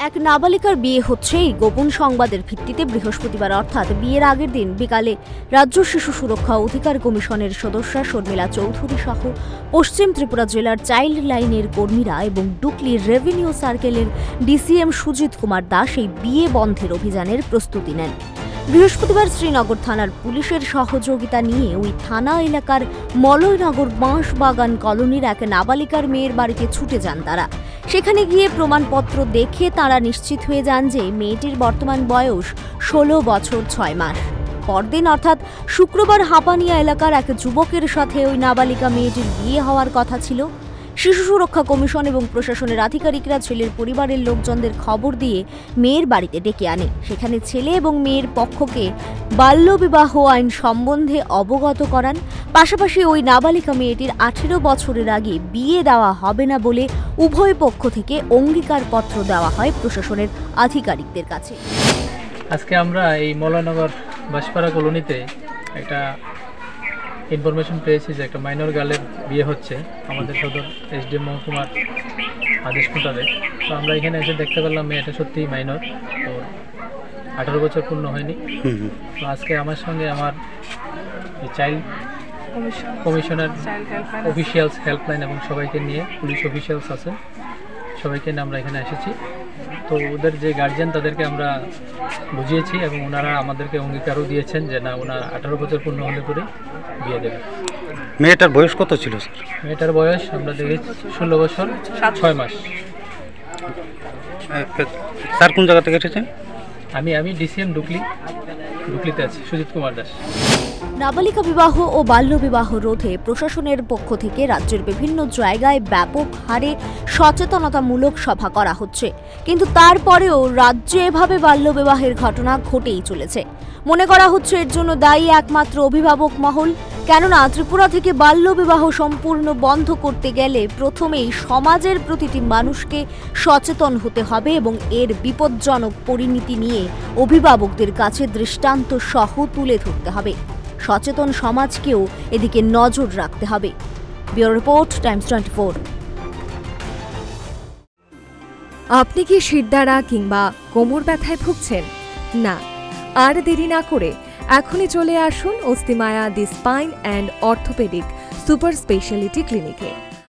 এক নাবালিকার বিয়ে হচ্ছে এই গোপন সংবাদের ভিত্তিতে বৃহস্পতিবার অর্থাৎ বিয়ের আগের দিন বিকালে রাজ্য শিশু সুরক্ষা অধিকার কমিশনের সদস্যা শর্মিলা চৌধুরী সহ পশ্চিম ত্রিপুরা জেলার চাইল্ড লাইনের কর্মীরা এবং ডুকলি রেভিনিউ সার্কেলের ডিসিএম সুজিত কুমার দাস এই বিয়ে বন্ধের অভিযানের প্রস্তুতি নেন। বৃহস্পতিবার শ্রীনগর থানার পুলিশের সহযোগিতা নিয়ে ওই থানা এলাকার মলয়নগর বাঁশবাগান কলোনির এক নাবালিকার মেয়ের বাড়িতে ছুটে যান তারা। সেখানে গিয়ে প্রমাণপত্র দেখে তাঁরা নিশ্চিত হয়ে যান যে মেয়েটির বর্তমান বয়স 16 বছর 6 মাস। পরদিন অর্থাৎ শুক্রবার হাপানিয়া এলাকার এক যুবকের সাথে ওই নাবালিকা মেয়েটির বিয়ে হওয়ার কথা ছিল। শিশু সুরক্ষা কমিশন এবং প্রশাসনের আধিকারিকরা ছেলের পরিবারের লোকজনদের খবর দিয়ে মেয়ের বাড়িতে ডেকে আনে। সেখানে ছেলে এবং মেয়ের পক্ষকে বাল্যবিবাহ আইন সম্বন্ধে অবগত করান। পাশাপাশি ওই নাবালিকা মেয়েটির 18 বছরের আগে বিয়ে দেওয়া হবে না বলে উভয় পক্ষ থেকে অঙ্গীকারপত্র দেওয়া হয় প্রশাসনের আধিকারিকদের কাছে। আজকে আমরা এই মলয়নগর বাঁশপাড়া কলোনিতে একটা ইনফরমেশন পেয়েছি যে একটা মাইনর গার্লের বিয়ে হচ্ছে আমাদের সদর এসডিএম মহকুমার আদেশ মোতাবেক। তো আমরা এখানে এসে দেখতে পেলাম মেয়েটা সত্যিই মাইনর, তো 18 বছর পূর্ণ হয়নি। তো আজকে আমার সঙ্গে আমার চাইল্ড কমিশনার অফিসিয়ালস হেল্পলাইন এবং সবাইকে নিয়ে পুলিশ অফিসিয়ালস আছে, সবাইকে নিয়ে আমরা এখানে এসেছি। তো ওদের যে গার্জিয়ান তাদেরকে আমরা বুঝিয়েছি এবং ওনারা আমাদেরকে অঙ্গীকারও দিয়েছেন যে না, ওনারা 18 বছর পূর্ণ হলে পরে বিয়ে দেবে। মেয়েটার বয়স কত ছিল স্যার? মেয়েটার বয়স আমরা দেখেছি 16 বছর 6 মাস। স্যার কোন জায়গা থেকে এসেছেন? আমি ডিসিএম ডুকলিতে আছি, সুজিত কুমার দাস। নাবালিকা বিবাহ ও বাল্যবিবাহ রোধে প্রশাসনের পক্ষ থেকে রাজ্যের বিভিন্ন জায়গায় ব্যাপক হারে সচেতনতামূলক সভা করা হচ্ছে, কিন্তু তারপরেও রাজ্যে এভাবে বাল্যবিবাহের ঘটনা ঘটেই চলেছে। মনে করা হচ্ছে এর জন্য দায়ী একমাত্র অভিভাবক মহল। কেননা ত্রিপুরা থেকে বাল্যবিবাহ সম্পূর্ণ বন্ধ করতে গেলে প্রথমেই সমাজের প্রতিটি মানুষকে সচেতন হতে হবে এবং এর বিপজ্জনক পরিণতি নিয়ে অভিভাবকদের কাছে দৃষ্টান্ত সহ তুলে ধরতে হবে। সচেতন সমাজকেও এদিকে নজর রাখতে হবে। Bureau report, Times 24। আপনি কি শিরদাঁড়া কিংবা কোমর ব্যথায় ভুগছেন? না, আর দেরি না করে এখনই চলে আসুন Asthimaya the spine and orthopaedic super speciality ক্লিনিকে।